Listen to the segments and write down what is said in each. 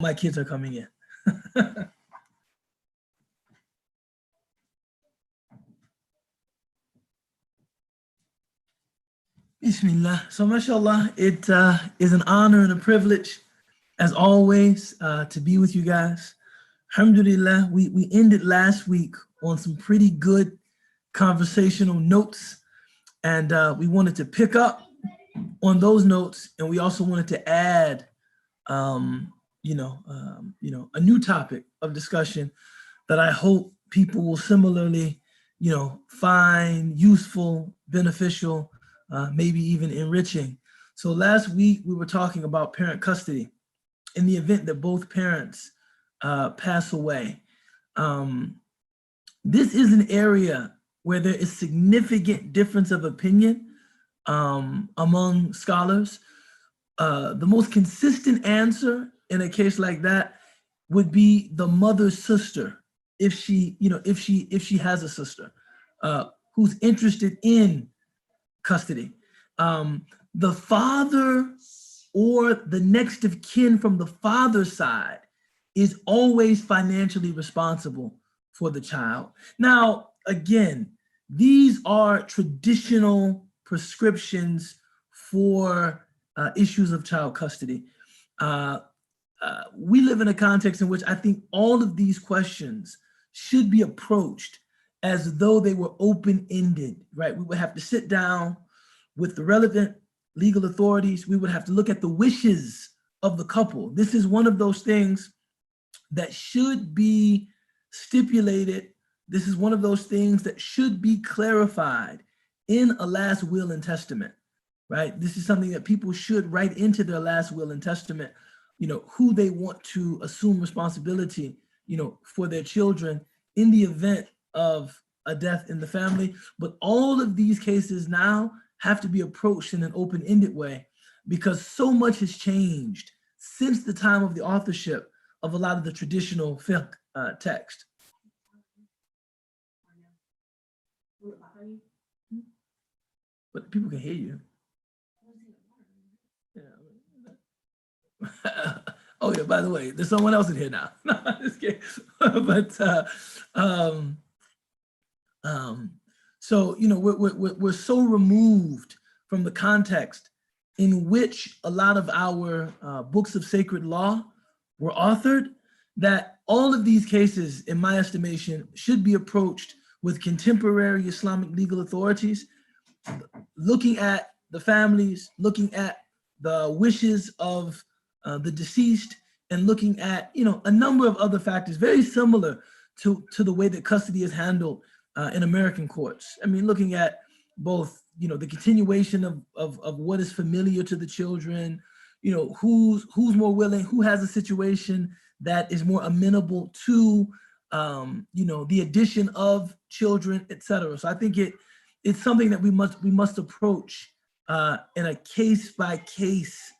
My kids are coming in. Bismillah. So mashallah, it is an honor and a privilege, as always, to be with you guys. Alhamdulillah, we ended last week on some pretty good conversational notes, and we wanted to pick up on those notes, and we also wanted to add, a new topic of discussion that I hope people will similarly, find useful, beneficial, maybe even enriching. So last week we were talking about parent custody in the event that both parents pass away. This is an area where there is significant difference of opinion among scholars. The most consistent answer in a case like that would be the mother's sister, if she has a sister who's interested in custody. The father or the next of kin from the father's side is always financially responsible for the child. Now, again, these are traditional prescriptions for issues of child custody. We live in a context in which I think all of these questions should be approached as though they were open-ended, right? We would have to sit down with the relevant legal authorities. We would have to look at the wishes of the couple. This is one of those things that should be stipulated. This is one of those things that should be clarified in a last will and testament, right? This is something that people should write into their last will and testament, who they want to assume responsibility, for their children in the event of a death in the family. But all of these cases now have to be approached in an open-ended way because so much has changed since the time of the authorship of a lot of the traditional fiqh text. But people can hear you. Oh yeah, by the way, there's someone else in here now. No, I'm just kidding. But so we're so removed from the context in which a lot of our books of sacred law were authored that all of these cases, in my estimation, should be approached with contemporary Islamic legal authorities, looking at the families, looking at the wishes of the deceased, and looking at a number of other factors very similar to the way that custody is handled in American courts. I mean, looking at both the continuation of what is familiar to the children, who's more willing, who has a situation that is more amenable to the addition of children, etc. So I think it's something that we must approach in a case-by-case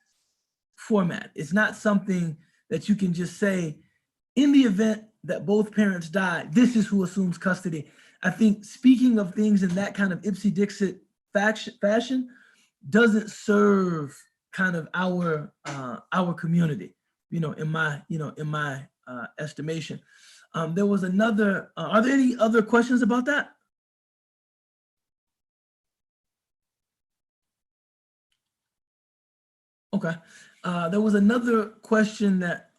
format. It's not something that you can just say, in the event that both parents die, this is who assumes custody. I think speaking of things in that kind of ipsy-dixit fashion doesn't serve kind of our community, in my estimation. There was another, are there any other questions about that? Okay. There was another question that,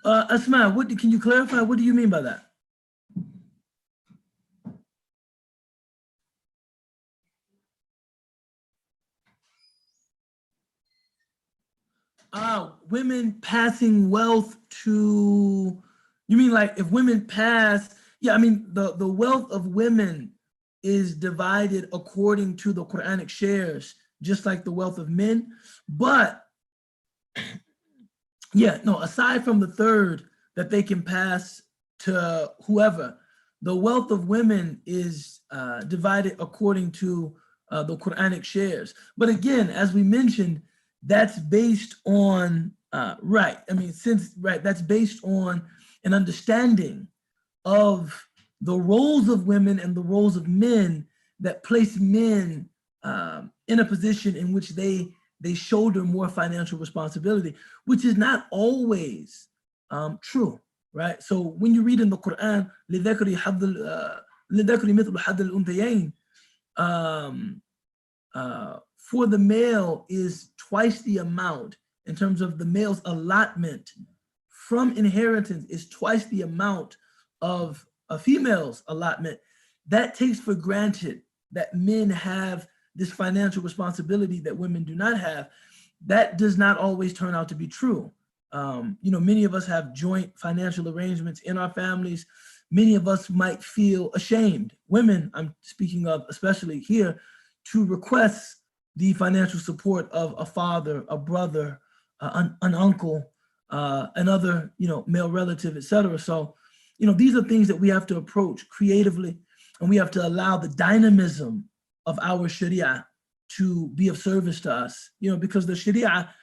Asma, can you clarify, what do you mean by that? Women passing wealth to, you mean like if women pass, yeah, I mean, the wealth of women is divided according to the Quranic shares, just like the wealth of men. But yeah, no, aside from the third that they can pass to whoever, the wealth of women is divided according to the Quranic shares. But again, as we mentioned, that's based on, that's based on an understanding of the roles of women and the roles of men that place men in a position in which they they shoulder more financial responsibility, which is not always true, right? So when you read in the Quran, لِذَكْرِ مِثْلُ حَظِّ الْأُنْثَيَيْنِ, for the male is twice the amount in terms of the male's allotment from inheritance is twice the amount of a female's allotment. That takes for granted that men have this financial responsibility that women do not have. That does not always turn out to be true. Many of us have joint financial arrangements in our families. Many of us might feel ashamed, women I'm speaking of especially here, to request the financial support of a father, a brother, an uncle, another, male relative, etc. So, these are things that we have to approach creatively, and we have to allow the dynamism of our Sharia to be of service to us, because the Sharia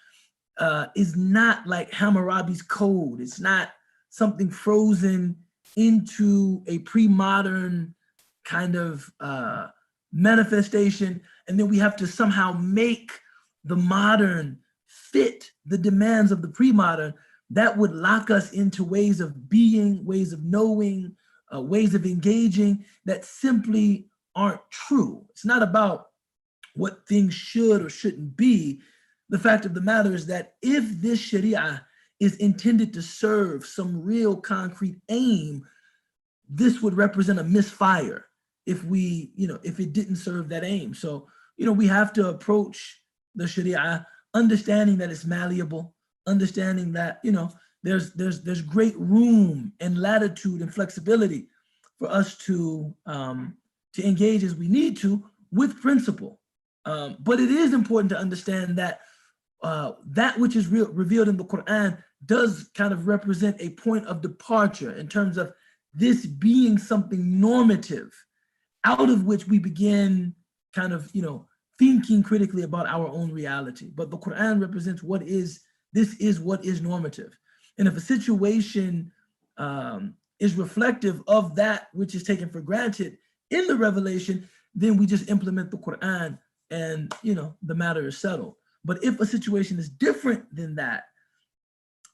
is not like Hammurabi's code. It's not something frozen into a pre-modern kind of manifestation, and then we have to somehow make the modern fit the demands of the pre-modern. That would lock us into ways of being, ways of knowing, ways of engaging that simply aren't true. It's not about what things should or shouldn't be. The fact of the matter is that if this Sharia is intended to serve some real concrete aim, this would represent a misfire if if it didn't serve that aim. So, we have to approach the Sharia understanding that it's malleable, understanding that, there's great room and latitude and flexibility for us to engage as we need to with principle. But it is important to understand that that which is revealed in the Quran does kind of represent a point of departure in terms of this being something normative out of which we begin kind of, thinking critically about our own reality. But the Quran represents this is what is normative. And if a situation is reflective of that which is taken for granted in the revelation, then we just implement the Quran and, the matter is settled. But if a situation is different than that,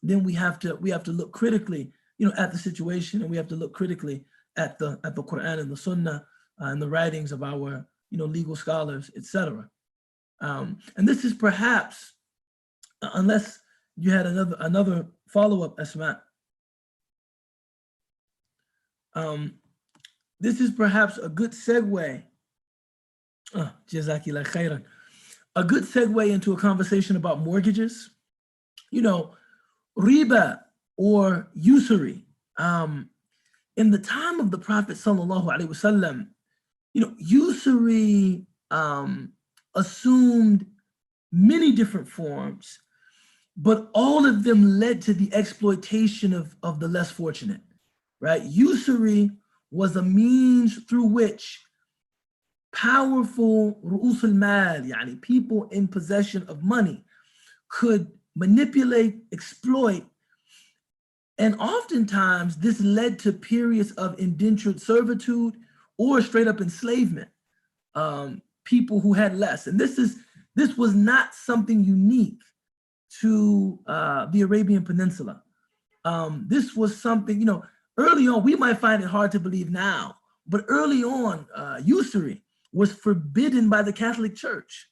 then we have to look critically, at the situation, and we have to look critically at the Quran and the Sunnah and the writings of our, legal scholars, etc. And this is perhaps, unless you had another follow-up, Asma, this is perhaps a good segue. Jazakillah khairan. A good segue into a conversation about mortgages. Riba or usury. In the time of the Prophet sallallahu alaihi wasallam, usury assumed many different forms, but all of them led to the exploitation of the less fortunate, right? Usury was a means through which powerful ru'us al-mal, yani people in possession of money, could manipulate, exploit, and oftentimes this led to periods of indentured servitude or straight up enslavement. People who had less, and this was not something unique to the Arabian Peninsula. This was something, early on, we might find it hard to believe now, but early on, usury was forbidden by the Catholic Church,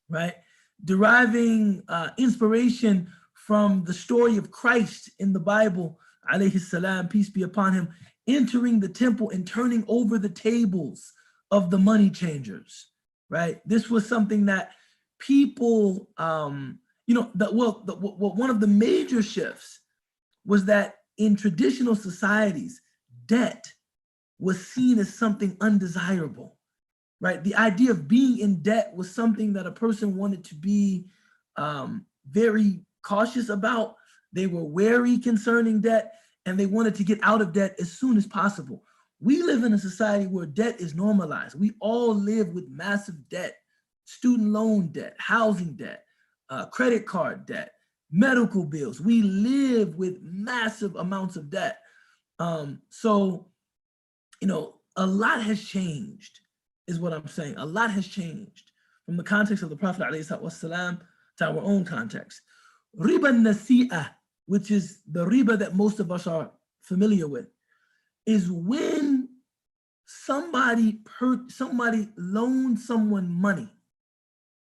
right? Deriving inspiration from the story of Christ in the Bible, alayhi salam, peace be upon him, entering the temple and turning over the tables of the money changers, right? This was something that people, one of the major shifts was that in traditional societies, debt was seen as something undesirable, right? The idea of being in debt was something that a person wanted to be very cautious about. They were wary concerning debt, and they wanted to get out of debt as soon as possible. We live in a society where debt is normalized. We all live with massive debt, student loan debt, housing debt, credit card debt, medical bills. We live with massive amounts of debt. So, a lot has changed, is what I'm saying. A lot has changed from the context of the Prophet ﷺ to our own context. Riba nasi'ah, which is the riba that most of us are familiar with, is when somebody loans someone money,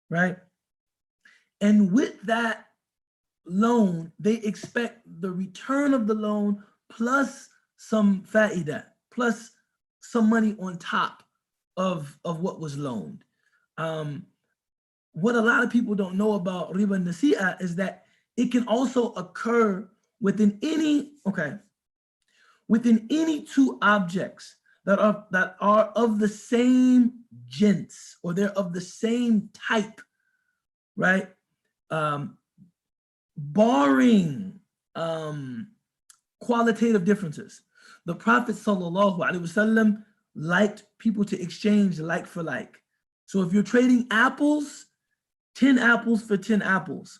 right? And with that loan, they expect the return of the loan plus some fa'idah, plus some money on top of what was loaned. What a lot of people don't know about riba nasi'ah is that it can also occur within any two objects that are of the same jinns, or they're of the same type, right? Barring qualitative differences. The Prophet ﷺ liked people to exchange like for like. So if you're trading apples, 10 apples for 10 apples.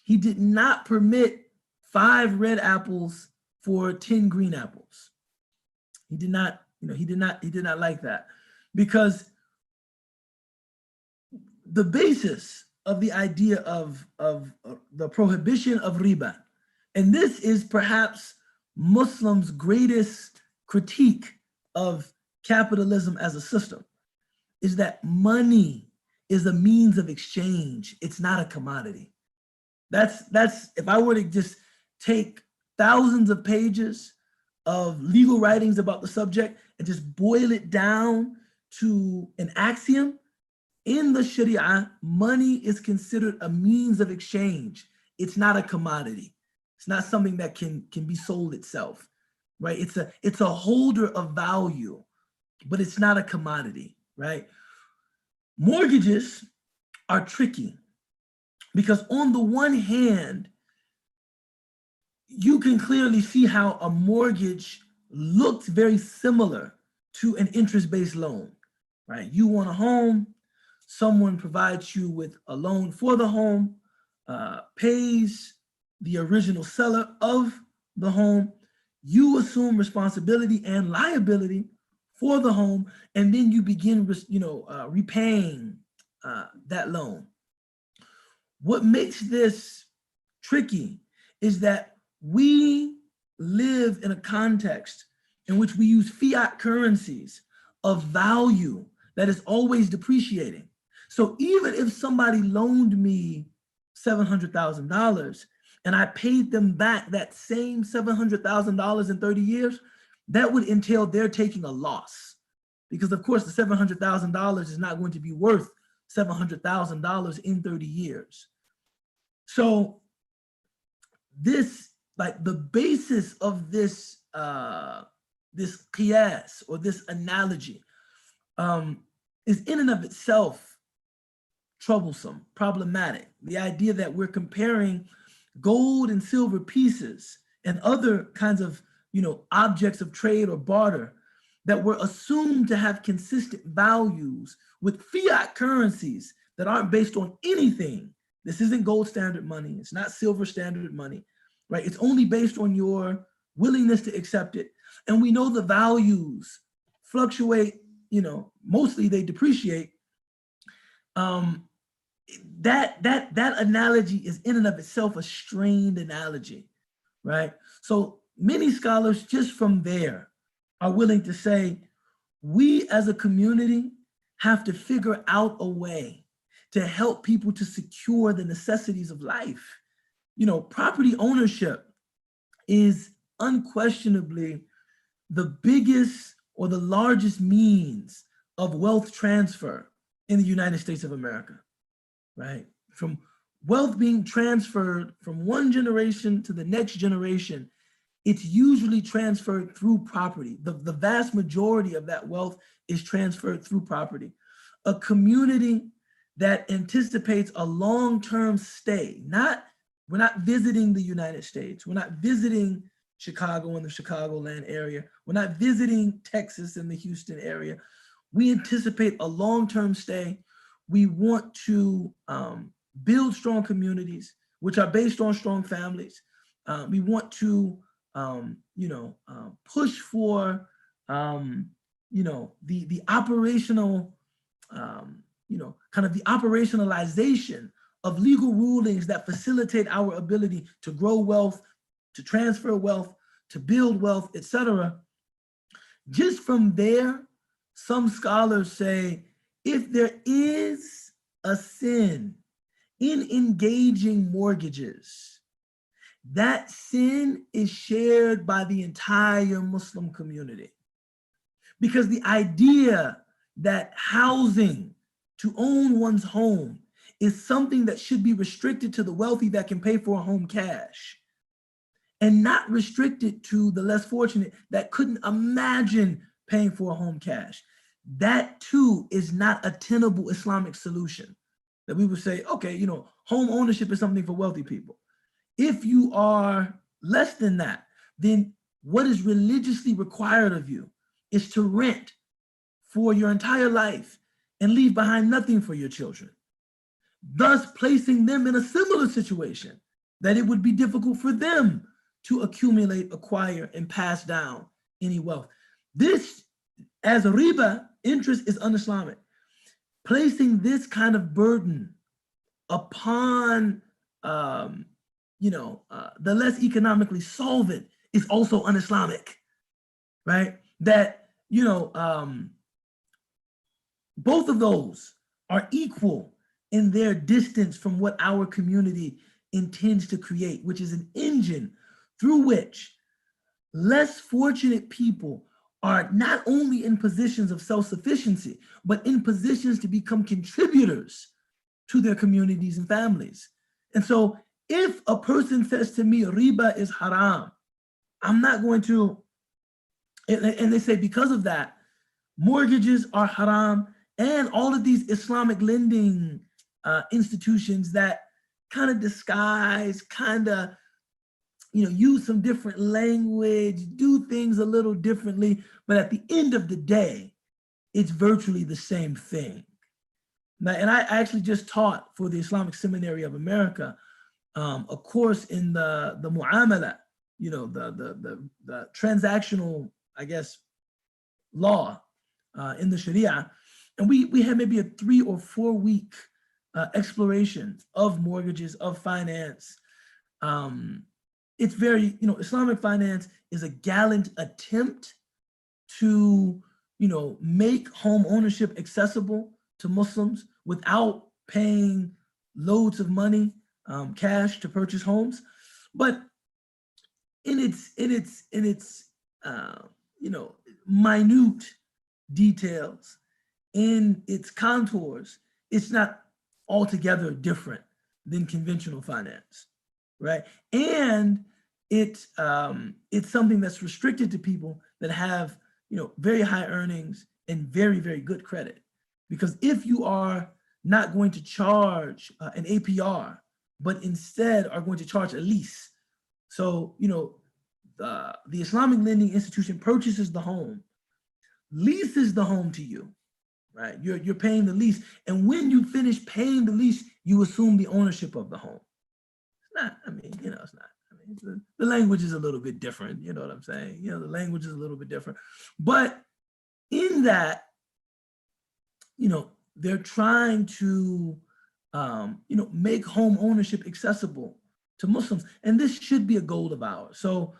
He did not permit 5 red apples for 10 green apples. He did not like that, because the basis of the idea of the prohibition of riba, and this is perhaps Muslims' greatest critique of capitalism as a system, is that money is a means of exchange. It's not a commodity. That's if I were to just take thousands of pages of legal writings about the subject and just boil it down to an axiom, in the Sharia, money is considered a means of exchange. It's not a commodity. It's not something that can be sold itself, right? It's a holder of value, but it's not a commodity, right? Mortgages are tricky because on the one hand, you can clearly see how a mortgage looks very similar to an interest-based loan, right? You want a home, someone provides you with a loan for the home, pays the original seller of the home, you assume responsibility and liability for the home, and then you begin repaying that loan. What makes this tricky is that we live in a context in which we use fiat currencies of value that is always depreciating. So even if somebody loaned me $700,000 and I paid them back that same $700,000 in 30 years, that would entail they're taking a loss, because of course the $700,000 is not going to be worth $700,000 in 30 years. So this, like the basis of this this qiyas, or this analogy, is in and of itself troublesome, problematic. The idea that we're comparing gold and silver pieces and other kinds of objects of trade or barter that were assumed to have consistent values with fiat currencies that aren't based on anything. This isn't gold standard money. It's not silver standard money, right? It's only based on your willingness to accept it. And we know the values fluctuate, mostly they depreciate. That analogy is in and of itself a strained analogy, right? So many scholars just from there are willing to say, we as a community have to figure out a way to help people to secure the necessities of life. Property ownership is unquestionably the biggest or the largest means of wealth transfer in the United States of America, right? From wealth being transferred from one generation to the next generation, it's usually transferred through property. The vast majority of that wealth is transferred through property. A community that anticipates a long-term stay, we're not visiting the United States. We're not visiting Chicago and the Chicagoland area. We're not visiting Texas and the Houston area. We anticipate a long-term stay. We want to build strong communities, which are based on strong families. We want to, push for, the operational kind of the operationalization of legal rulings that facilitate our ability to grow wealth, to transfer wealth, to build wealth, etc. Just from there, some scholars say, if there is a sin in engaging mortgages, that sin is shared by the entire Muslim community. Because the idea that housing, to own one's home, is something that should be restricted to the wealthy that can pay for a home cash, and not restricted to the less fortunate that couldn't imagine paying for a home cash. That too is not a tenable Islamic solution. That we would say, okay, home ownership is something for wealthy people. If you are less than that, then what is religiously required of you is to rent for your entire life and leave behind nothing for your children, thus placing them in a similar situation that it would be difficult for them to accumulate, acquire, and pass down any wealth. This, as a riba, interest, is un-Islamic. Placing this kind of burden upon the less economically solvent is also un-Islamic, right? That, both of those are equal in their distance from what our community intends to create, which is an engine through which less fortunate people are not only in positions of self-sufficiency, but in positions to become contributors to their communities and families. And so if a person says to me, riba is haram, I'm not going to, and they say because of that, mortgages are haram, and all of these Islamic lending institutions that kind of disguise, use some different language, do things a little differently, but at the end of the day, it's virtually the same thing. Now, and I actually just taught for the Islamic Seminary of America a course in the mu'amala, the transactional, I guess, law in the Sharia. And we had maybe a 3 or 4 week exploration of mortgages, of finance. It's very, Islamic finance is a gallant attempt to, make home ownership accessible to Muslims without paying loads of money, cash, to purchase homes. But in its minute details, in its contours, it's not altogether different than conventional finance, right? And it's something that's restricted to people that have, very high earnings and very, very good credit. Because if you are not going to charge an APR, but instead are going to charge a lease, so, the Islamic lending institution purchases the home, leases the home to you, right? You're paying the lease. And when you finish paying the lease, you assume the ownership of the home. It's not, it's not. The language is a little bit different, you know what I'm saying? The language is a little bit different. But in that, they're trying to, make home ownership accessible to Muslims. And this should be a goal of ours. So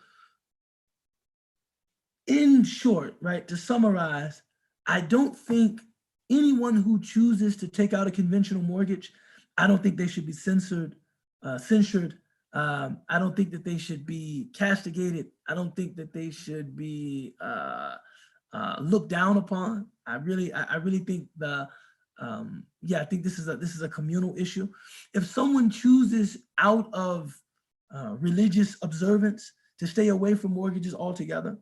in short, right, to summarize, I don't think anyone who chooses to take out a conventional mortgage, I don't think they should be censured. I don't think that they should be castigated. I don't think that they should be looked down upon. I really think I think this is a communal issue. If someone chooses out of religious observance to stay away from mortgages altogether,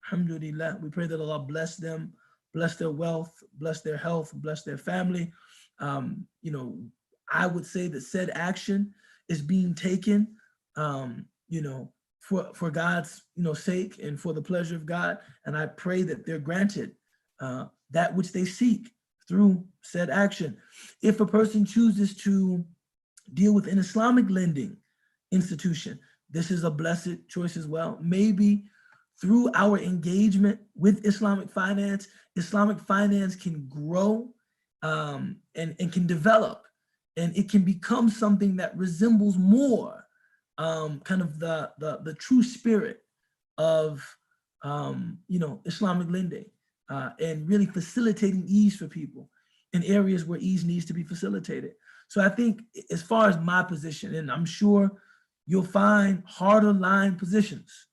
alhamdulillah, we pray that Allah bless them, bless their wealth, bless their health, bless their family. I would say that said action is being taken, for God's, sake and for the pleasure of God. And I pray that they're granted that which they seek through said action. If a person chooses to deal with an Islamic lending institution, this is a blessed choice as well. Maybe through our engagement with Islamic finance can grow and can develop, and it can become something that resembles more kind of the true spirit of Islamic lending, and really facilitating ease for people in areas where ease needs to be facilitated. So I think as far as my position, and I'm sure you'll find harder line positions.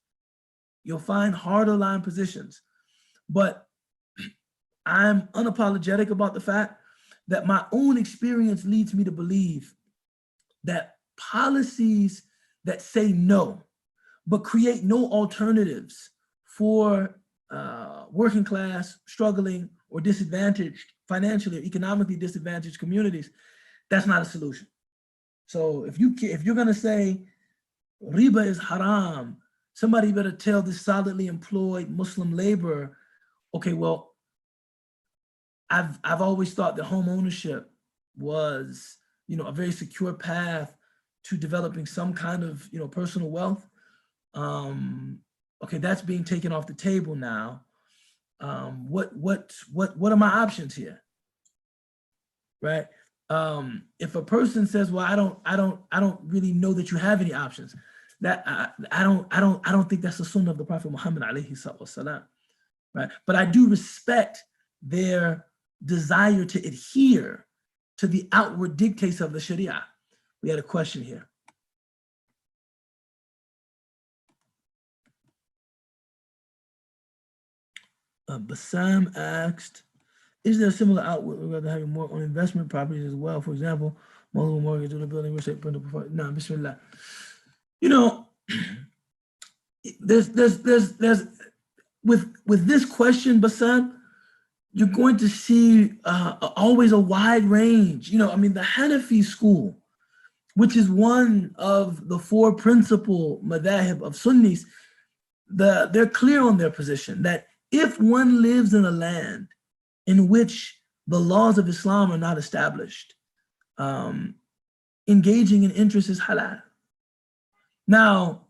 You'll find harder line positions, but I'm unapologetic about the fact that my own experience leads me to believe that policies that say no, but create no alternatives for working class, struggling, or disadvantaged, financially or economically disadvantaged communities, that's not a solution. So if you're gonna say riba is haram, somebody better tell this solidly employed Muslim laborer, okay, well, I've always thought that home ownership was, a very secure path to developing some kind of, personal wealth. Okay, that's being taken off the table now. What are my options here, right? If a person says, well, I don't really know that you have any options, that I don't think that's the sunnah of the Prophet Muhammad alayhi salam, right? But I do respect their desire to adhere to the outward dictates of the Sharia. We had a question here. Bassam asked, is there a similar outlook rather having more on investment properties as well? For example, multiple mortgage on the building, which they put up before. No, bismillah. There's with this question, Bassam, you're going to see always a wide range. The Hanafi school, which is one of the four principal madhahib of Sunnis, they're clear on their position that if one lives in a land in which the laws of Islam are not established, engaging in interest is halal. Now,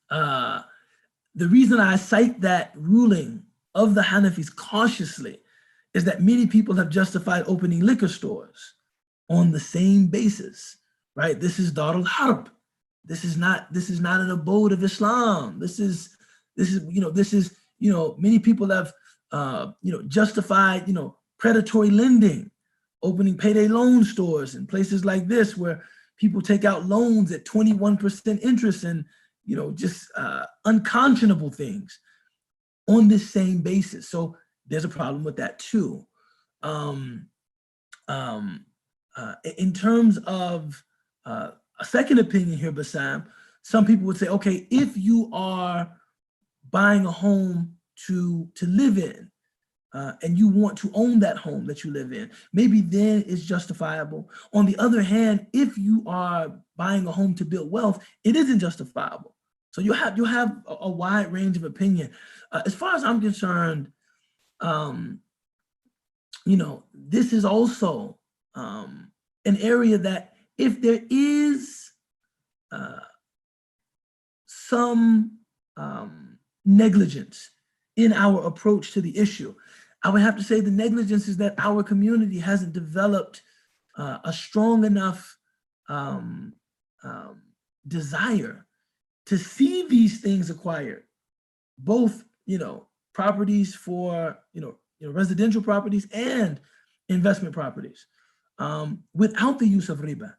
the reason I cite that ruling of the Hanafis cautiously is that many people have justified opening liquor stores on the same basis, right? This is Dar al-Harb. This is not an abode of Islam. This is many people have justified predatory lending, opening payday loan stores in places like this where people take out loans at 21% interest and just unconscionable things on this same basis. So there's a problem with that too. In terms of a second opinion here, Bassam, some people would say, okay, if you are buying a home to live in, and you want to own that home that you live in, maybe then it's justifiable. On the other hand, if you are buying a home to build wealth, it isn't justifiable. So you have a wide range of opinion. As far as I'm concerned, this is also an area that if there is some negligence in our approach to the issue, I would have to say the negligence is that our community hasn't developed a strong enough desire to see these things acquired, both properties for residential properties and investment properties, without the use of riba,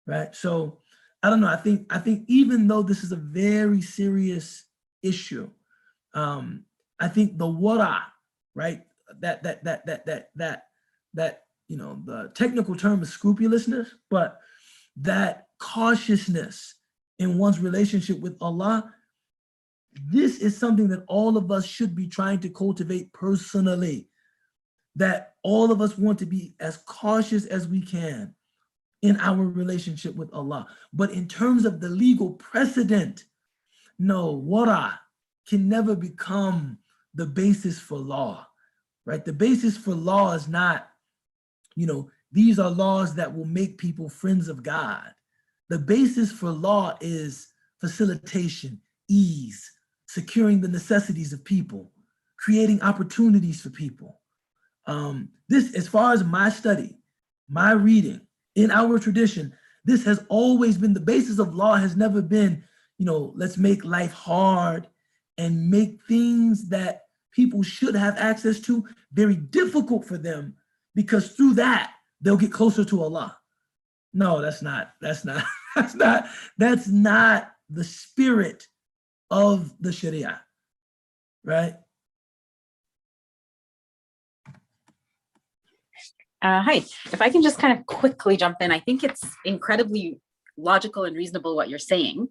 right? So I don't know. I think even though this is a very serious issue, I think the wara, right? That the technical term is scrupulousness, but that cautiousness in one's relationship with Allah, this is something that all of us should be trying to cultivate personally, that all of us want to be as cautious as we can in our relationship with Allah. But in terms of the legal precedent, no, wara can never become the basis for law, right? The basis for law is not, these are laws that will make people friends of God. The basis for law is facilitation, ease, securing the necessities of people, creating opportunities for people. This, as far as my study, my reading in our tradition, this has always been the basis of law. Has never been, let's make life hard and make things that people should have access to very difficult for them, because through that they'll get closer to Allah. No, that's not the spirit of the Sharia, right? Hi, if I can just kind of quickly jump in, I think it's incredibly logical and reasonable what you're saying.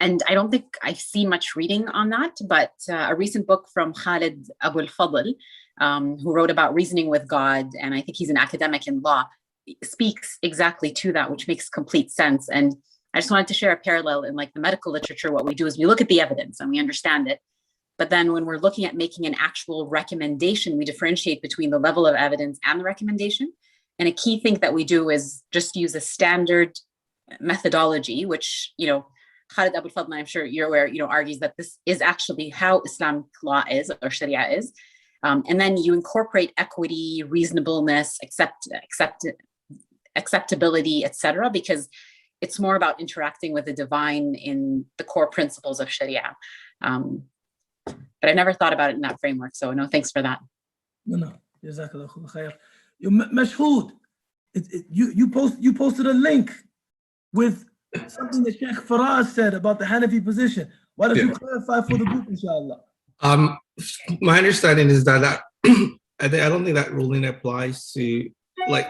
And I don't think I've seen much reading on that, but a recent book from Khalid Abu al-Fadl, who wrote about reasoning with God, and I think he's an academic in law, speaks exactly to that, which makes complete sense. And I just wanted to share a parallel in like the medical literature. What we do is we look at the evidence and we understand it. But then when we're looking at making an actual recommendation, we differentiate between the level of evidence and the recommendation. And a key thing that we do is just use a standard methodology, which, Khalid Abu al-Fadl, I'm sure you're aware, argues that this is actually how Islamic law is, or Sharia is. And then you incorporate equity, reasonableness, acceptability, etc., because it's more about interacting with the divine in the core principles of Sharia. But I never thought about it in that framework. So no, thanks for that. No. Jazakallah khair. Mashhood, you posted a link with something that Sheikh Faraz said about the Hanafi position. Why don't you clarify for the group, inshallah? My understanding is that I don't think that ruling applies to, like,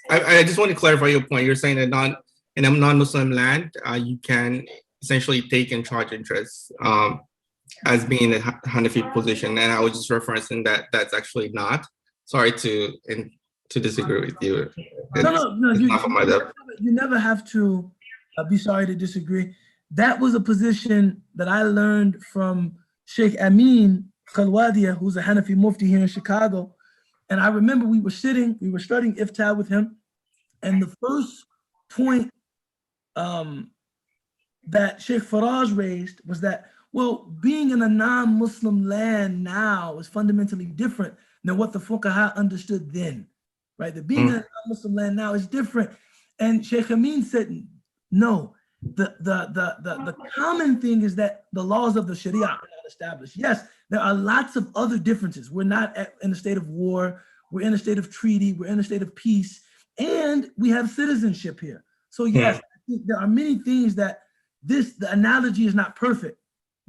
I just want to clarify your point. You're saying that in a non-Muslim land, you can essentially take and charge interest as being the Hanafi position, and I was just referencing that that's actually not. Sorry to disagree with you. No. You never have to be sorry to disagree. That was a position that I learned from Sheikh Amin Khalwadia, who's a Hanafi Mufti here in Chicago. And I remember we were studying Iftar with him, and the first point that Sheikh Faraz raised was that, well, being in a non-Muslim land now is fundamentally different than what the fuqaha understood then, right? That being in a non-Muslim land now is different. And Sheikh Amin said, no, the common thing is that the laws of the Sharia are not established. Yes, there are lots of other differences. We're not in a state of war. We're in a state of treaty. We're in a state of peace. And we have citizenship here. So yes, I think there are many things that the analogy is not perfect,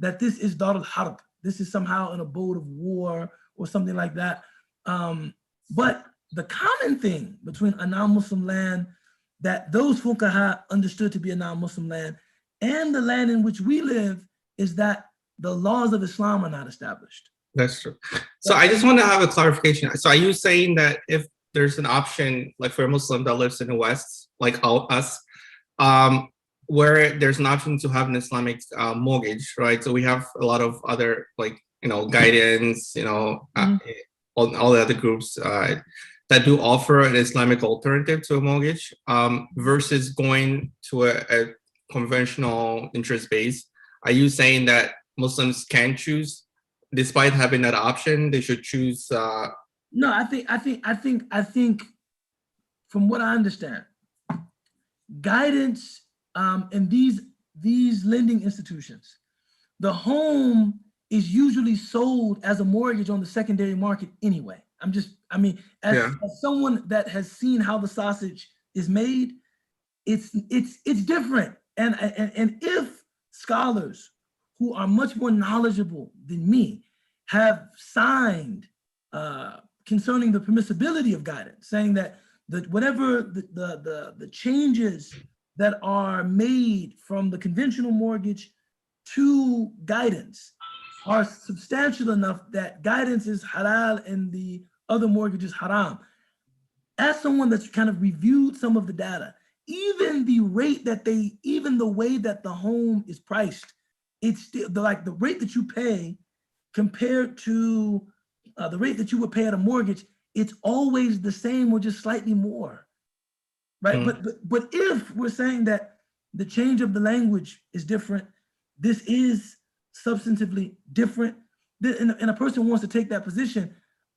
that this is Dar al-Harb. This is somehow an abode of war or something like that. But the common thing between a non-Muslim land that those fuqaha understood to be a non-Muslim land and the land in which we live is that the laws of Islam are not established. That's true. So I just want to have a clarification. So are you saying that if there's an option, like for a Muslim that lives in the West, like us, where there's an option to have an Islamic mortgage, right? So we have a lot of other, like, guidance, all the other groups that do offer an Islamic alternative to a mortgage, versus going to a conventional interest base. Are you saying that Muslims can choose, despite having that option, they should choose? No, I think from what I understand, guidance in these lending institutions, the home is usually sold as a mortgage on the secondary market anyway. As someone that has seen how the sausage is made, it's different. And if scholars who are much more knowledgeable than me have signed concerning the permissibility of guidance, saying that whatever the changes that are made from the conventional mortgage to guidance are substantial enough that guidance is halal and the other mortgage is haram. As someone that's kind of reviewed some of the data, even the way that the home is priced, it's still the rate that you pay compared to the rate that you would pay at a mortgage, it's always the same or just slightly more, right? But if we're saying that the change of the language is different, this is substantively different, and a person wants to take that position,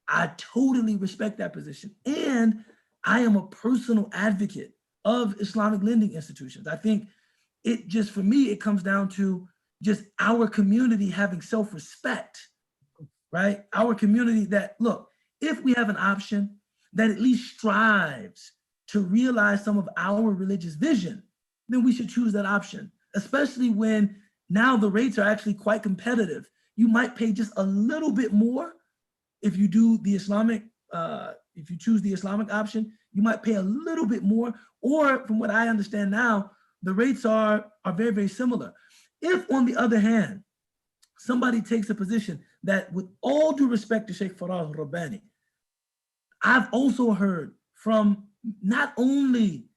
I totally respect that position. And I am a personal advocate of Islamic lending institutions. I think it just, for me, it comes down to just our community having self-respect, right? Our community that, look, if we have an option that at least strives to realize some of our religious vision, then we should choose that option, especially when now the rates are actually quite competitive. You might pay just a little bit more if you do the Islamic, if you choose the Islamic option, you might pay a little bit more, or from what I understand now, the rates are very, very similar. If, on the other hand, somebody takes a position that, with all due respect to Sheikh Faraz Rabbani, I've also heard from not only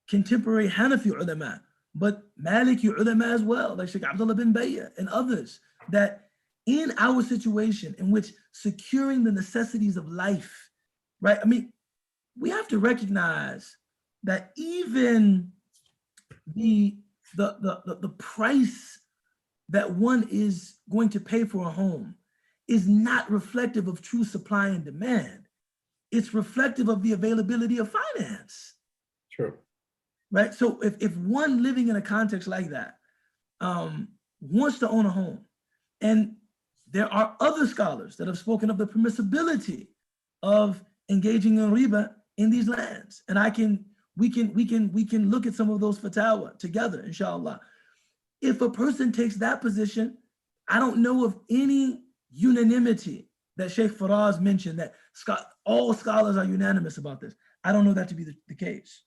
contemporary Hanafi ulama, but Maliki ulama as well, like Sheikh Abdullah bin Bayya and others, that in our situation in which securing the necessities of life, right? I mean, we have to recognize that even the price that one is going to pay for a home is not reflective of true supply and demand. It's reflective of the availability of finance. True. Right? So if one living in a context like that wants to own a home, and there are other scholars that have spoken of the permissibility of engaging in riba in these lands, and we can look at some of those fatwa together, inshallah. If a person takes that position, I don't know of any unanimity that Sheikh Faraz mentioned, that all scholars are unanimous about this. I don't know that to be the case.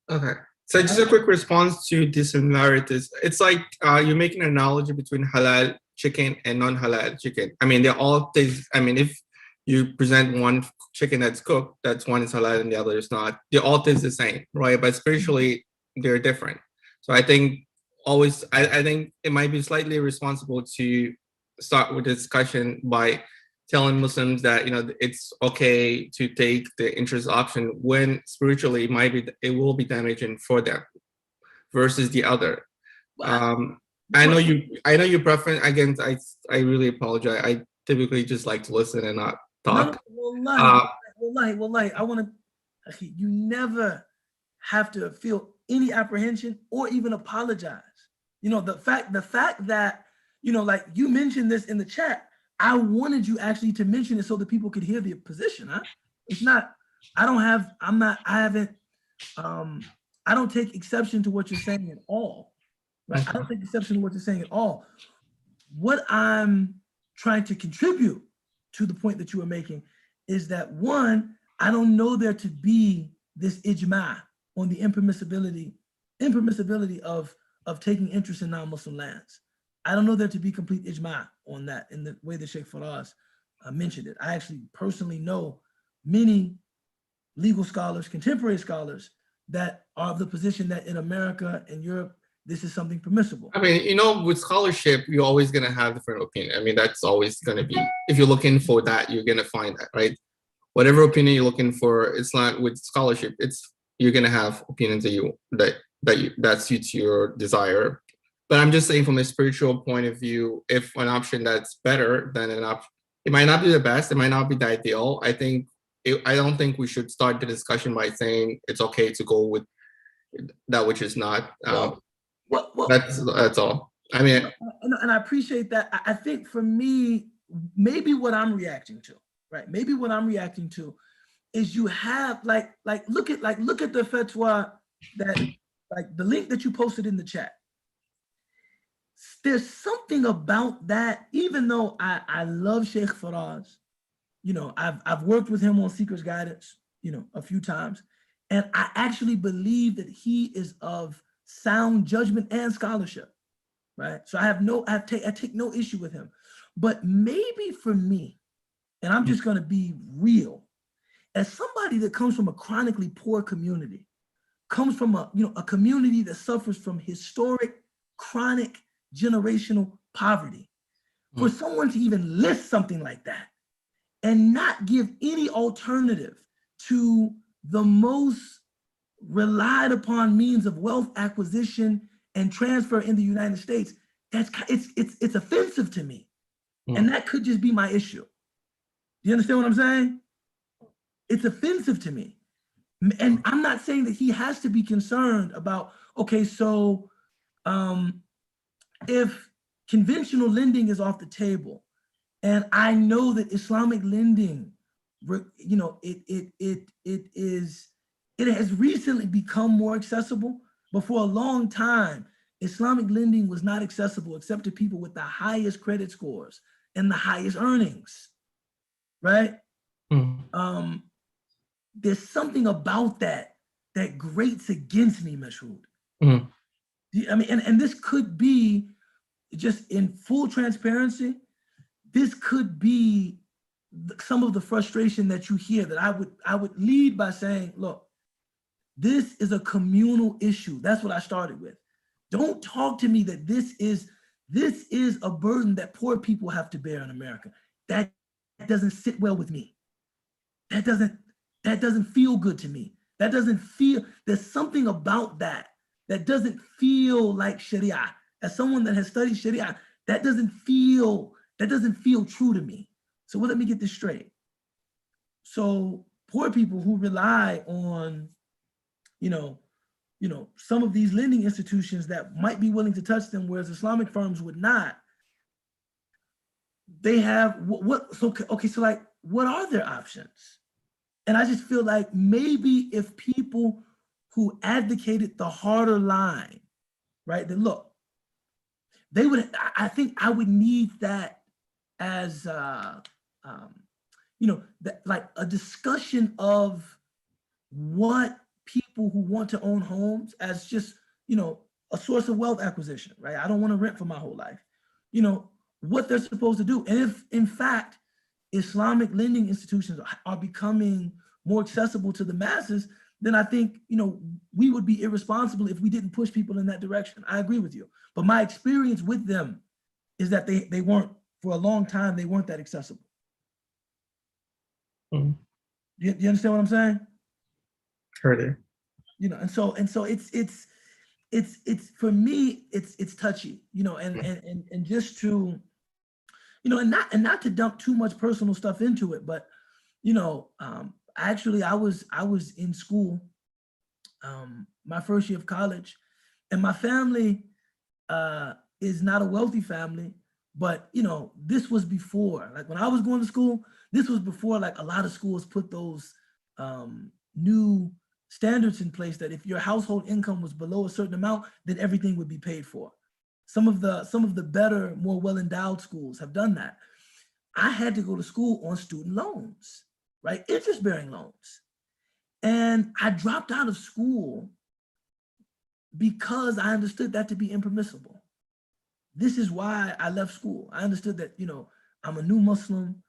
Okay. So just a quick response to dissimilarities. It's like you're making an analogy between halal chicken and non-halal chicken. I mean, they're all things. I mean, if you present one chicken that's cooked, that's one is halal and the other is not, they all taste the same, right? But spiritually, they're different. So I think I think it might be slightly irresponsible to start with the discussion by telling Muslims that, you know, it's okay to take the interest option when spiritually it will be damaging for them versus the other. I know your preference. Again, I really apologize. I typically just like to listen and not talk. No, wallahi, I want to. You never have to feel any apprehension or even apologize. You know, the fact that, you know, like you mentioned this in the chat, I wanted you actually to mention it so that people could hear the position. Huh? It's not. I don't take exception to what you're saying at all. Right? I don't take exception to what you're saying at all. What I'm trying to contribute to the point that you were making is that, one, I don't know there to be this ijma on the impermissibility of taking interest in non-Muslim lands. I don't know there to be complete ijma on that in the way that Sheikh Faraz mentioned it. I actually personally know many legal scholars, contemporary scholars, that are of the position that in America and Europe, this is something permissible. I mean, you know, with scholarship, you're always going to have different opinion. I mean, that's always going to be, if you're looking for that, you're going to find that, right? Whatever opinion you're looking for, it's not with scholarship, you're going to have opinions that suits your desire. But I'm just saying, from a spiritual point of view, if an option that's better than an option, it might not be the best, it might not be the ideal. I don't think we should start the discussion by saying it's okay to go with that which is not. That's all. I mean, and I appreciate that. I think for me, maybe what I'm reacting to, right? Maybe what I'm reacting to is you have look at the fatwa that, like, the link that you posted in the chat. There's something about that, even though I love Sheikh Faraz, you know, I've worked with him on Seeker's Guidance, you know, a few times, and I actually believe that he is of sound judgment and scholarship, right? So I take no issue with him. But maybe for me, and I'm just gonna be real, as somebody that comes from a chronically poor community, comes from a community that suffers from historic, chronic, generational poverty, for someone to even list something like that and not give any alternative to the most relied upon means of wealth acquisition and transfer in the United States, it's offensive to me. And that could just be my issue. you understand what I'm saying? It's offensive to me. And I'm not saying that he has to be concerned about, okay, so if conventional lending is off the table, and I know that Islamic lending, you know, it has recently become more accessible, but for a long time, Islamic lending was not accessible except to people with the highest credit scores and the highest earnings, right? Mm. There's something about that that grates against me, Mashoud. Mm. I mean, and this could be, just in full transparency, this could be some of the frustration that you hear, that I would lead by saying, look, this is a communal issue. That's what I started with. Don't talk to me that this is a burden that poor people have to bear in America. That doesn't sit well with me. That doesn't feel good to me. That doesn't feel, there's something about that doesn't feel like Sharia. As someone that has studied Sharia, that doesn't feel true to me. So let me get this straight. So poor people who rely on, you know, some of these lending institutions that might be willing to touch them, whereas Islamic firms would not, they have so like, what are their options? And I just feel like maybe if people who advocated the harder line, right, that look, they would, I think I would need that as, like a discussion of what people who want to own homes as just, a source of wealth acquisition, right? I don't want to rent for my whole life, what they're supposed to do. And if in fact, Islamic lending institutions are becoming more accessible to the masses, then I think, we would be irresponsible if we didn't push people in that direction. I agree with you. But my experience with them is that they weren't, for a long time, they weren't that accessible. Mm. You understand what I'm saying? Heard it. And so it's for me, it's touchy, and just to, and not to dump too much personal stuff into it, but actually I was in school, my first year of college, and my family is not a wealthy family, but this was before, like when I was going to school, this was before like a lot of schools put those new standards in place that if your household income was below a certain amount, then everything would be paid for. Some of the better, more well-endowed schools have done that. I had to go to school on student loans, right? Interest-bearing loans. And I dropped out of school because I understood that to be impermissible. This is why I left school. I understood that, I'm a new Muslim.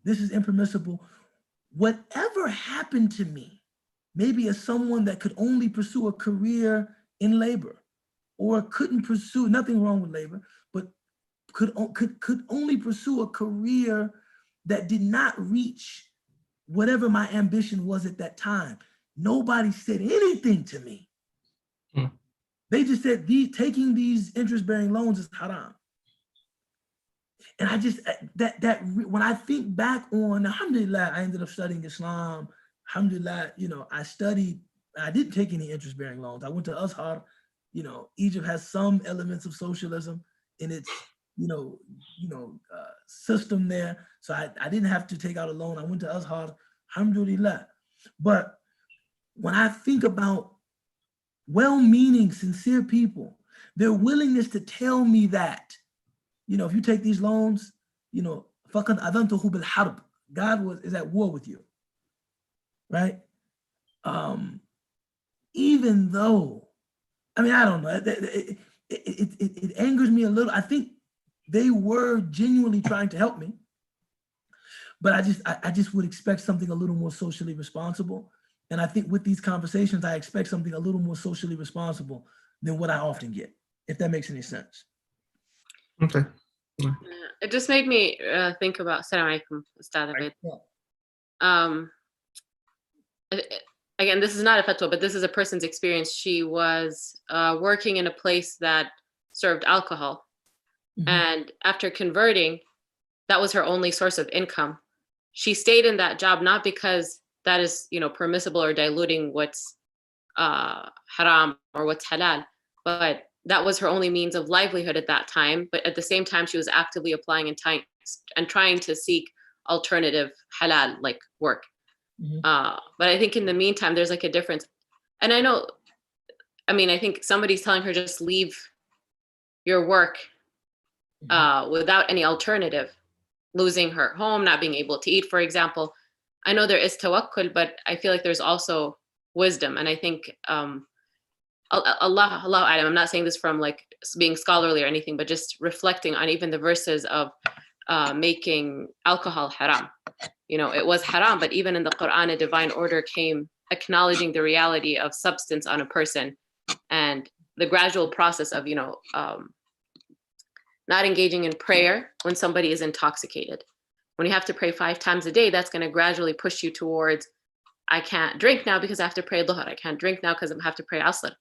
This is impermissible. Whatever happened to me, maybe as someone that could only pursue a career in labor, or couldn't pursue, nothing wrong with labor, but could only pursue a career that did not reach whatever my ambition was at that time. Nobody said anything to me. They just said taking these interest-bearing loans is haram. And I just, when I think back on, alhamdulillah, I ended up studying Islam. Alhamdulillah, I didn't take any interest-bearing loans. I went to Azhar. Egypt has some elements of socialism in its, system there. So I didn't have to take out a loan. I went to Azhar, alhamdulillah. But when I think about well-meaning, sincere people, their willingness to tell me that, if you take these loans, فَقَدْ أَذَنْتُهُ بِالْحَرْبِ, God is at war with you, right? Even though, I don't know, it angers me a little. I think they were genuinely trying to help me, but I just would expect something a little more socially responsible. And I think with these conversations, I expect something a little more socially responsible than what I often get, if that makes any sense. Okay. It just made me think about, Assalamu alaikum, Ustad Ubayd. Again, this is not a fatwa, but this is a person's experience. She was working in a place that served alcohol. Mm-hmm. And after converting, that was her only source of income. she stayed in that job not because that is, you know, permissible or diluting what's haram or what's halal, but that was her only means of livelihood at that time. But at the same time, she was actively applying and trying to seek alternative halal like work. But I think in the meantime, there's like a difference. And I know, I mean, I think somebody's telling her just leave your work without any alternative, losing her home, not being able to eat, for example. I know there is tawakkul, but I feel like there's also wisdom. And I think Allah alam, I'm not saying this from like being scholarly or anything, but just reflecting on even the verses of making alcohol haram. You know, it was haram, but even in the Quran, a divine order came acknowledging the reality of substance on a person and the gradual process of, you know, not engaging in prayer when somebody is intoxicated. When you have to pray 5 times a day, that's going to gradually push you towards, I can't drink now because I have to pray dhuhr. I can't drink now because I have to pray asr.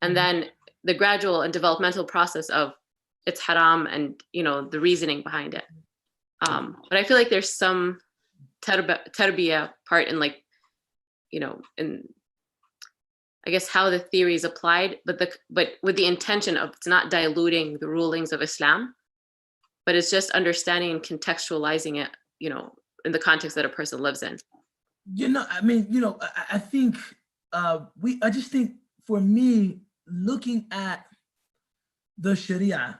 And then the gradual and developmental process of it's haram and, you know, the reasoning behind it. But I feel like there's some tarbiyah part in, like, you know, in I guess how the theory is applied, but with the intention of it's not diluting the rulings of Islam, but it's just understanding and contextualizing it, you know, in the context that a person lives in. You know, I mean, you know, I think I just think for me, looking at the Sharia,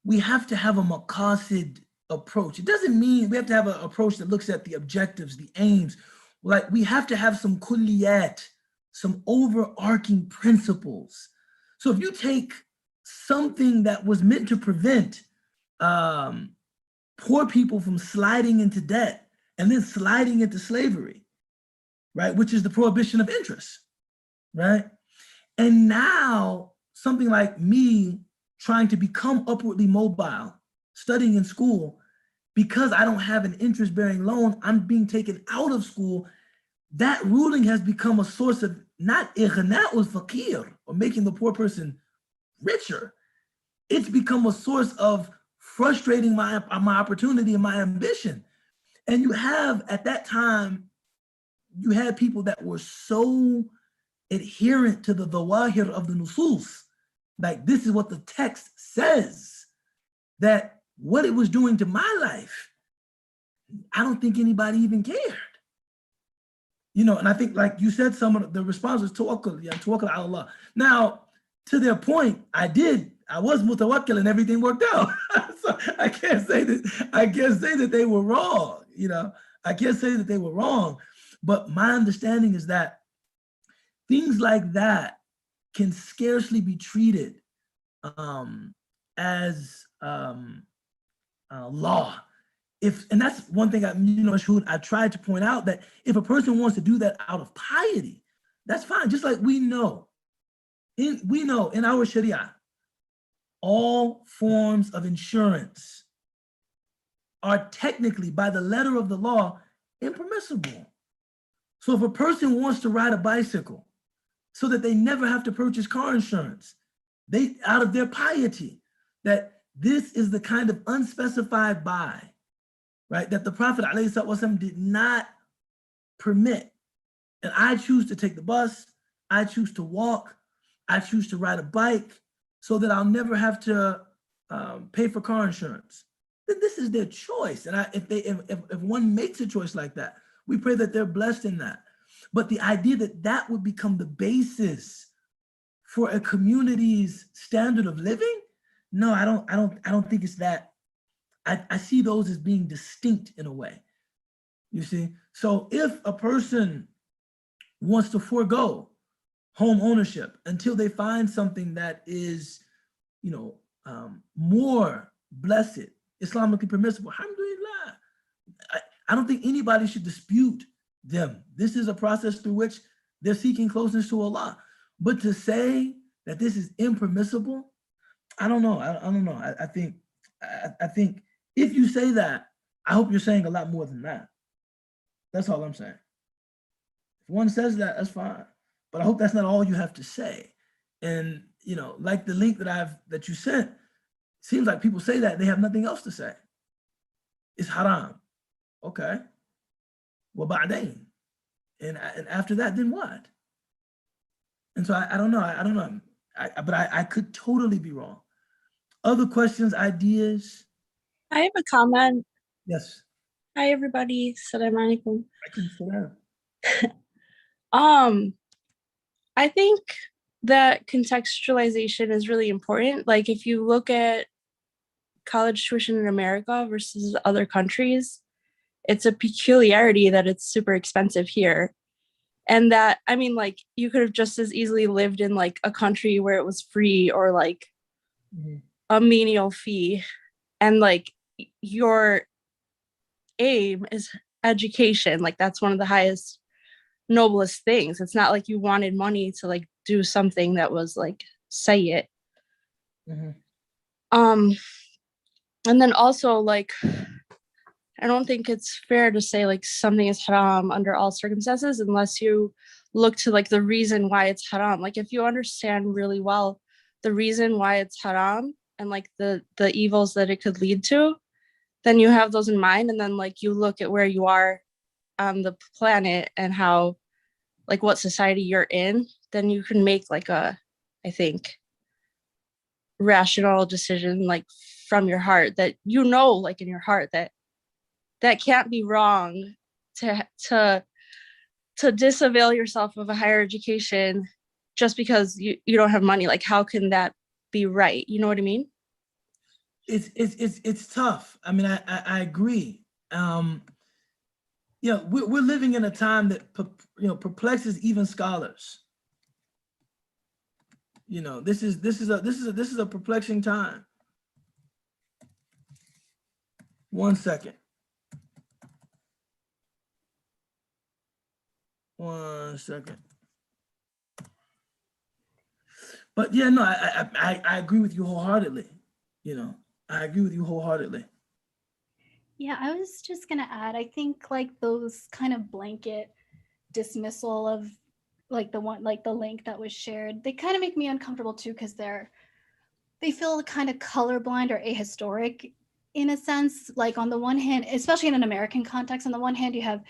we have to have a maqasid approach. It doesn't mean we have to have an approach that looks at the objectives, the aims. Like, we have to have some kulliyat, some overarching principles. So if you take something that was meant to prevent poor people from sliding into debt and then sliding into slavery, right, which is the prohibition of interest, right? And now something like me trying to become upwardly mobile, studying in school, because I don't have an interest-bearing loan, I'm being taken out of school. That ruling has become a source of not ighna'ul faqir, or making the poor person richer. It's become a source of frustrating my opportunity and my ambition. And you have, at that time, you had people that were so adherent to the dawahir of the nusus, like this is what the text says, that what it was doing to my life, I don't think anybody even cared. You know, and I think, like you said, some of the response was tawakkul, tawakkul ala Allah. Now, to their point, I was mutawakkil and everything worked out. So I can't say that they were wrong, you know. I can't say that they were wrong, but my understanding is that things like that can scarcely be treated as law. And that's one thing I tried to point out, that if a person wants to do that out of piety, that's fine. Just like we know in our Sharia, all forms of insurance are technically, by the letter of the law, impermissible. So if a person wants to ride a bicycle so that they never have to purchase car insurance, they, out of their piety, that this is the kind of unspecified buy, right, that the Prophet ﷺ did not permit. And I choose to take the bus, I choose to walk, I choose to ride a bike so that I'll never have to pay for car insurance. Then this is their choice. And if one makes a choice like that, we pray that they're blessed in that. But the idea that that would become the basis for a community's standard of living, no, I don't think it's that. I see those as being distinct in a way, you see? So if a person wants to forego home ownership until they find something that is, you know, more blessed, Islamically permissible, alhamdulillah, I don't think anybody should dispute them. This is a process through which they're seeking closeness to Allah. But to say that this is impermissible, I don't know. I don't know. I think if you say that, I hope you're saying a lot more than that. That's all I'm saying. If one says that, that's fine. But I hope that's not all you have to say. And, you know, like the link that you sent, seems like people say that they have nothing else to say. It's haram. Okay. وبعدين. And after that, then what? And so I don't know. I don't know. But I could totally be wrong. Other questions, ideas? I have a comment. Yes. Hi, everybody. Assalamu alaikum. I can sit down. I think that contextualization is really important. Like if you look at college tuition in America versus other countries, it's a peculiarity that it's super expensive here. And that, I mean, like you could have just as easily lived in like a country where it was free or like a menial fee. And like your aim is education. Like that's one of the highest, noblest things. It's not like you wanted money to like do something that was like say it. And then also like I don't think it's fair to say like something is haram under all circumstances unless you look to like the reason why it's haram. Like if you understand really well the reason why it's haram and like the evils that it could lead to, then you have those in mind. And then like you look at where you are on the planet and how like what society you're in, then you can make like a, I think, rational decision like from your heart that you know like in your heart that that can't be wrong to disavail yourself of a higher education just because you don't have money. Like how can that be right? You know what I mean? It's tough. I mean, I agree. You know, we're living in a time that perplexes even scholars. You know, this is a perplexing time. 1 second. 1 second. But yeah, no, I agree with you wholeheartedly. You know, I agree with you wholeheartedly. Yeah, I was just gonna add, I think like those kind of blanket dismissal of like the link that was shared, they kind of make me uncomfortable too, because they feel kind of colorblind or ahistoric in a sense. Like on the one hand, especially in an American context, on the one hand, you have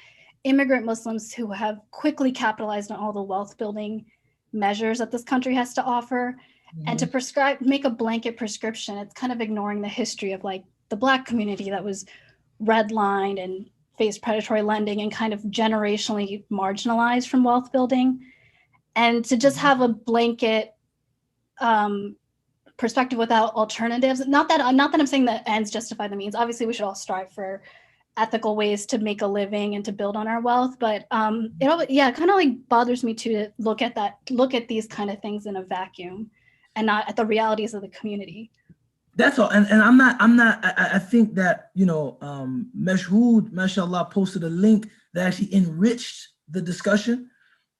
immigrant Muslims who have quickly capitalized on all the wealth building measures that this country has to offer. And to make a blanket prescription, it's kind of ignoring the history of like the Black community that was redlined and faced predatory lending and kind of generationally marginalized from wealth building. And to just have a blanket perspective without alternatives, not that I'm saying that ends justify the means. Obviously, we should all strive for ethical ways to make a living and to build on our wealth. But it kind of like bothers me too to look at these kind of things in a vacuum and not at the realities of the community. That's all. And I'm not, I think that, Mashhood, mashallah, posted a link that actually enriched the discussion.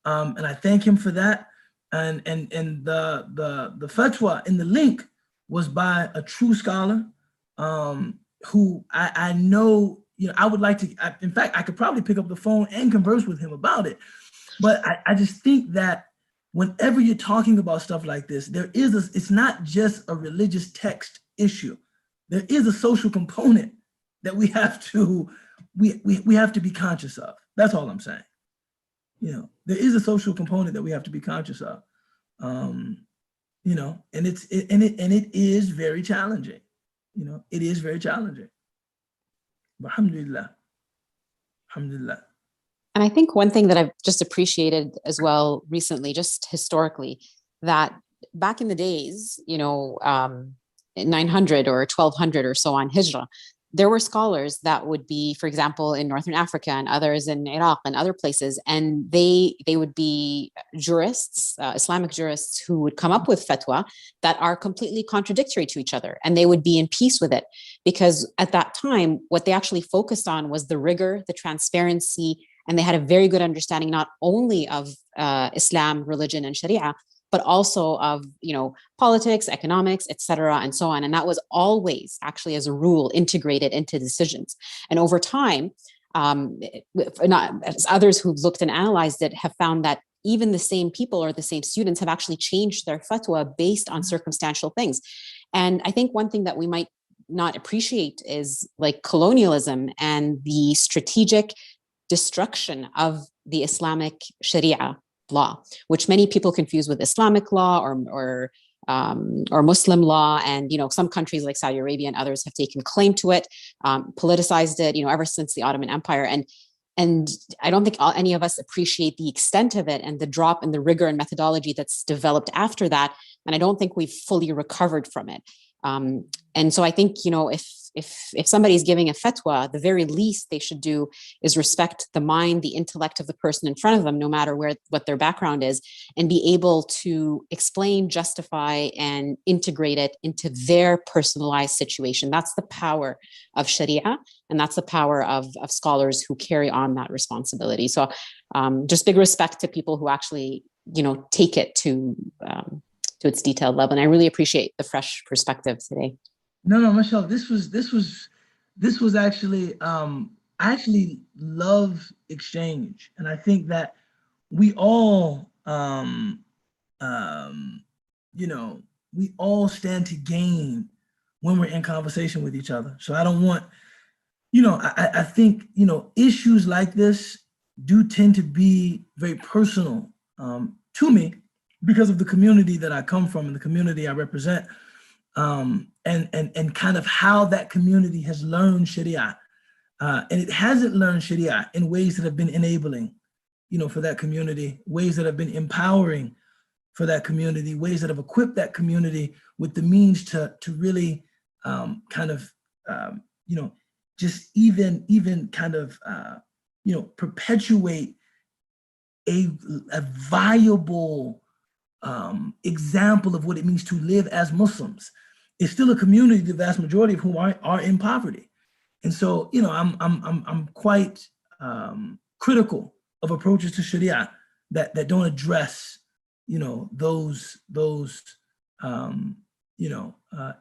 And I thank him for that. And the fatwa in the link was by a true scholar who I know, I would like to, in fact, I could probably pick up the phone and converse with him about it. But I just think that whenever you're talking about stuff like this, it's not just a religious text issue. There is a social component that we have to be conscious of. That's all I'm saying. There is a social component that we have to be conscious of. And it is very challenging. It is very challenging. But alhamdulillah. Alhamdulillah. And I think one thing that I've just appreciated as well recently, just historically, that back in the days, 900 or 1200 or so on Hijrah, there were scholars that would be, for example, in Northern Africa and others in Iraq and other places, and they would be jurists, Islamic jurists, who would come up with fatwa that are completely contradictory to each other, and they would be in peace with it, because at that time, what they actually focused on was the rigor, the transparency, and they had a very good understanding not only of Islam, religion, and Sharia, but also of, politics, economics, et cetera, and so on. And that was always actually as a rule integrated into decisions. And over time, others who've looked and analyzed it have found that even the same people or the same students have actually changed their fatwa based on circumstantial things. And I think one thing that we might not appreciate is like colonialism and the strategic destruction of the Islamic Sharia law, which many people confuse with Islamic law or Muslim law. And, some countries like Saudi Arabia and others have taken claim to it, politicized it, ever since the Ottoman Empire. And I don't think any of us appreciate the extent of it and the drop in the rigor and methodology that's developed after that. And I don't think we've fully recovered from it. And so I think, if somebody's giving a fatwa, the very least they should do is respect the mind, the intellect of the person in front of them, no matter what their background is, and be able to explain, justify, and integrate it into their personalized situation. That's the power of Sharia, and that's the power of scholars who carry on that responsibility. So just big respect to people who actually, take it to its detailed level. And I really appreciate the fresh perspective today. No, Michelle, this was actually, I actually love exchange. And I think that we all, we all stand to gain when we're in conversation with each other. So I don't want, I think, issues like this do tend to be very personal to me because of the community that I come from and the community I represent. And kind of how that community has learned Sharia. And it hasn't learned Sharia in ways that have been enabling, for that community, ways that have been empowering for that community, ways that have equipped that community with the means to really just even kind of, perpetuate a viable example of what it means to live as Muslims. It's still a community, the vast majority of whom are in poverty. And so, I'm quite critical of approaches to Sharia that don't address, those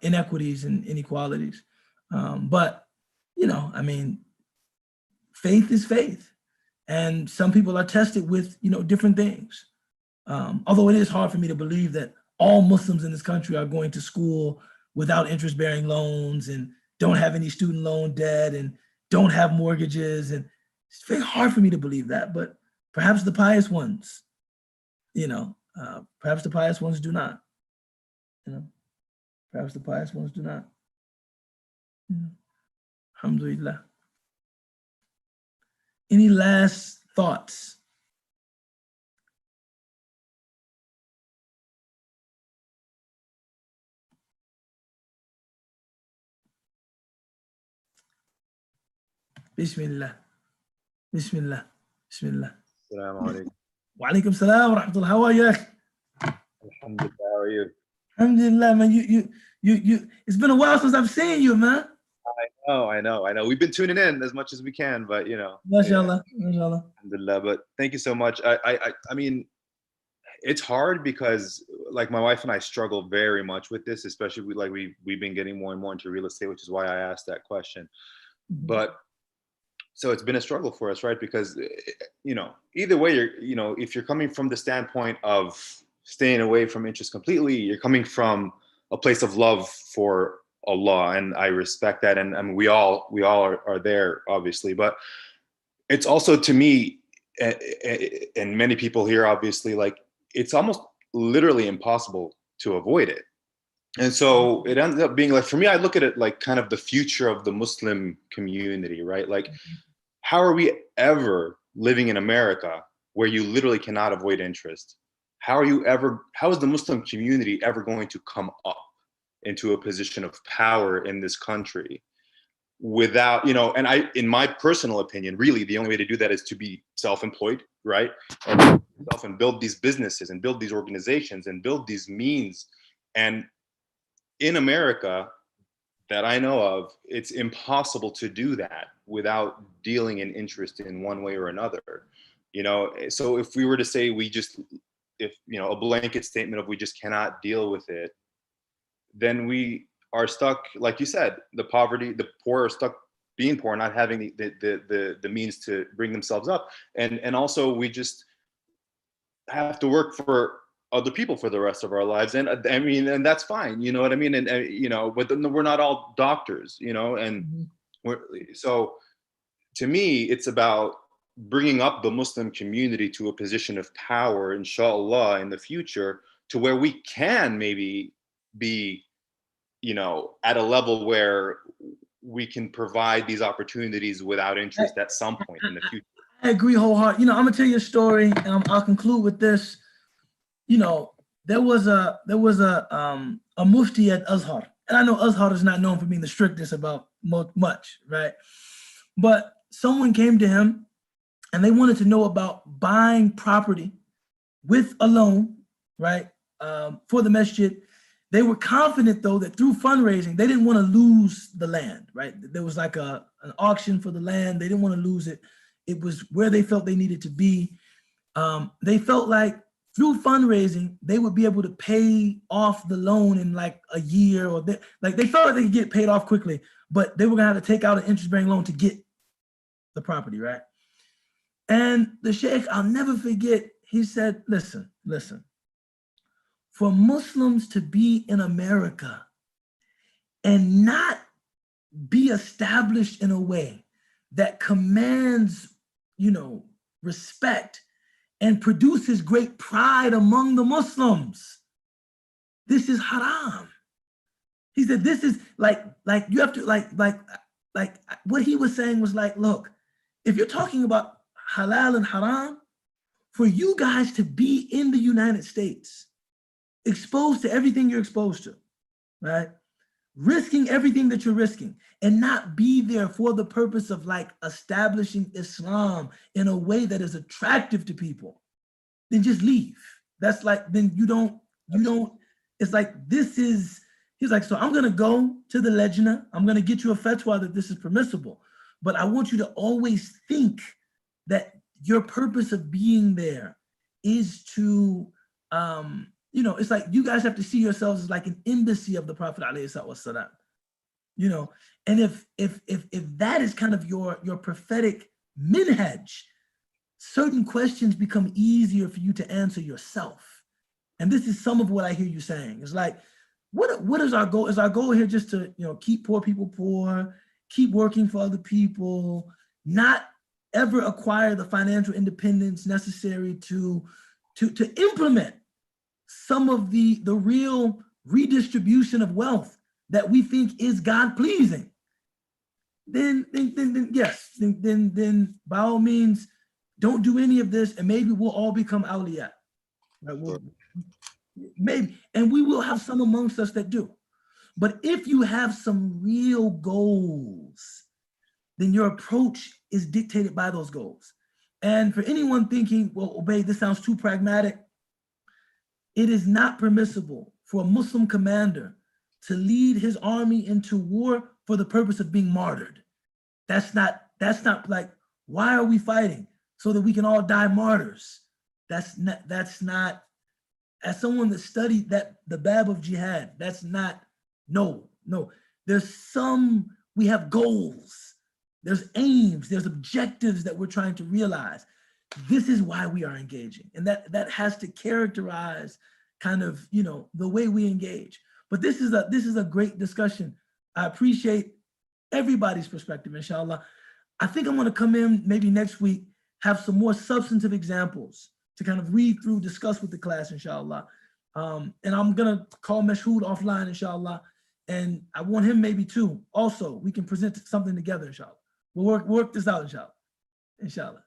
inequities and inequalities. But, faith is faith. And some people are tested with, different things. Although it is hard for me to believe that all Muslims in this country are going to school without interest-bearing loans and don't have any student loan debt and don't have mortgages. And it's very hard for me to believe that, but perhaps the pious ones, perhaps the pious ones do not, perhaps the pious ones do not. Alhamdulillah. Any last thoughts? Bismillah. Bismillah. Bismillah. Assalamu alaikum. Wa alaikum salam wa rahmatullah. How are you? Alhamdulillah, how are you? Alhamdulillah, man. You, it's been a while since I've seen you, man. I know. We've been tuning in as much as we can, but MashaAllah, MashaAllah. Alhamdulillah. But thank you so much. I mean, it's hard because like my wife and I struggle very much with this, especially we've been getting more and more into real estate, which is why I asked that question. But so it's been a struggle for us, right? Because, either way, if you're coming from the standpoint of staying away from interest completely, you're coming from a place of love for Allah, and I respect that. And I mean, we all are there, obviously, but it's also, to me, and many people here, obviously, like it's almost literally impossible to avoid it. And so it ends up being like, for me, I look at it like kind of the future of the Muslim community, right? Like, how are we ever living in America where you literally cannot avoid interest? How is the Muslim community ever going to come up into a position of power in this country without, and in my personal opinion, really the only way to do that is to be self-employed, right? And build these businesses and build these organizations and build these means. And in America, that I know of, it's impossible to do that without dealing in interest in one way or another. So if we were to say a blanket statement of we just cannot deal with it, then we are stuck, like you said, the poor are stuck being poor, not having the means to bring themselves up. And also we just have to work for other people for the rest of our lives. And I mean, and that's fine, you know what I mean? And, but we're not all doctors, and so to me, it's about bringing up the Muslim community to a position of power, inshallah, in the future, to where we can maybe be, you know, at a level where we can provide these opportunities without interest at some point in the future. I agree wholeheartedly. You know, I'm gonna tell you a story, and I'll conclude with this. You know, there was a mufti at Azhar, and I know Azhar is not known for being the strictest about much, right? But someone came to him, and they wanted to know about buying property with a loan, right, for the masjid. They were confident, though, that through fundraising, they didn't want to lose the land, right? There was like an auction for the land. They didn't want to lose it. It was where they felt they needed to be. They felt like through fundraising, they would be able to pay off the loan in like a year, or they felt like they could get paid off quickly, but they were gonna have to take out an interest-bearing loan to get the property, right? And the sheikh, I'll never forget, he said, listen, for Muslims to be in America and not be established in a way that commands, you know, respect and produces great pride among the Muslims, this is haram. He said, this is like you have to like what he was saying was like, look, if you're talking about halal and haram, for you guys to be in the United States, exposed to everything you're exposed to, right? Risking everything that you're risking, and not be there for the purpose of like establishing Islam in a way that is attractive to people, then just leave. That's like, then you don't, it's like, this is, he's like, so I'm gonna go to the Lejna, I'm gonna get you a fatwa that this is permissible, but I want you to always think that your purpose of being there is to, you know, it's like you guys have to see yourselves as like an embassy of the Prophet ﷺ, you know, and if that is kind of your prophetic minhaj, certain questions become easier for you to answer yourself. And this is some of what I hear you saying. It's like, what is our goal? Is our goal here just to, you know, keep poor people poor, keep working for other people, not ever acquire the financial independence necessary to implement some of the real redistribution of wealth that we think is God pleasing? Then yes, then by all means, don't do any of this, and maybe we'll all become awliya. Right? Maybe, and we will have some amongst us that do. But if you have some real goals, then your approach is dictated by those goals. And for anyone thinking, well, Ubayd, this sounds too pragmatic, it is not permissible for a Muslim commander to lead his army into war for the purpose of being martyred. That's not like, why are we fighting? So that we can all die martyrs. That's not, as someone that studied the bab of jihad, that's not, no. We have goals, there's aims, there's objectives that we're trying to realize. This is why we are engaging. And that has to characterize kind of, you know, the way we engage. But this is a great discussion. I appreciate everybody's perspective, inshallah. I think I'm gonna come in maybe next week, have some more substantive examples to kind of read through, discuss with the class, inshallah. And I'm gonna call Mashhood offline, inshallah. And I want him maybe too. Also, we can present something together, inshallah. We'll work this out, inshallah. Inshallah.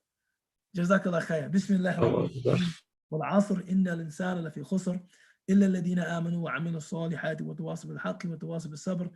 Jazakallah khair. Bismillah. والعصر إن الإنسان لفي خسر إلا الذين آمنوا وعملوا الصالحات وتواصوا بالحق وتواصوا بالصبر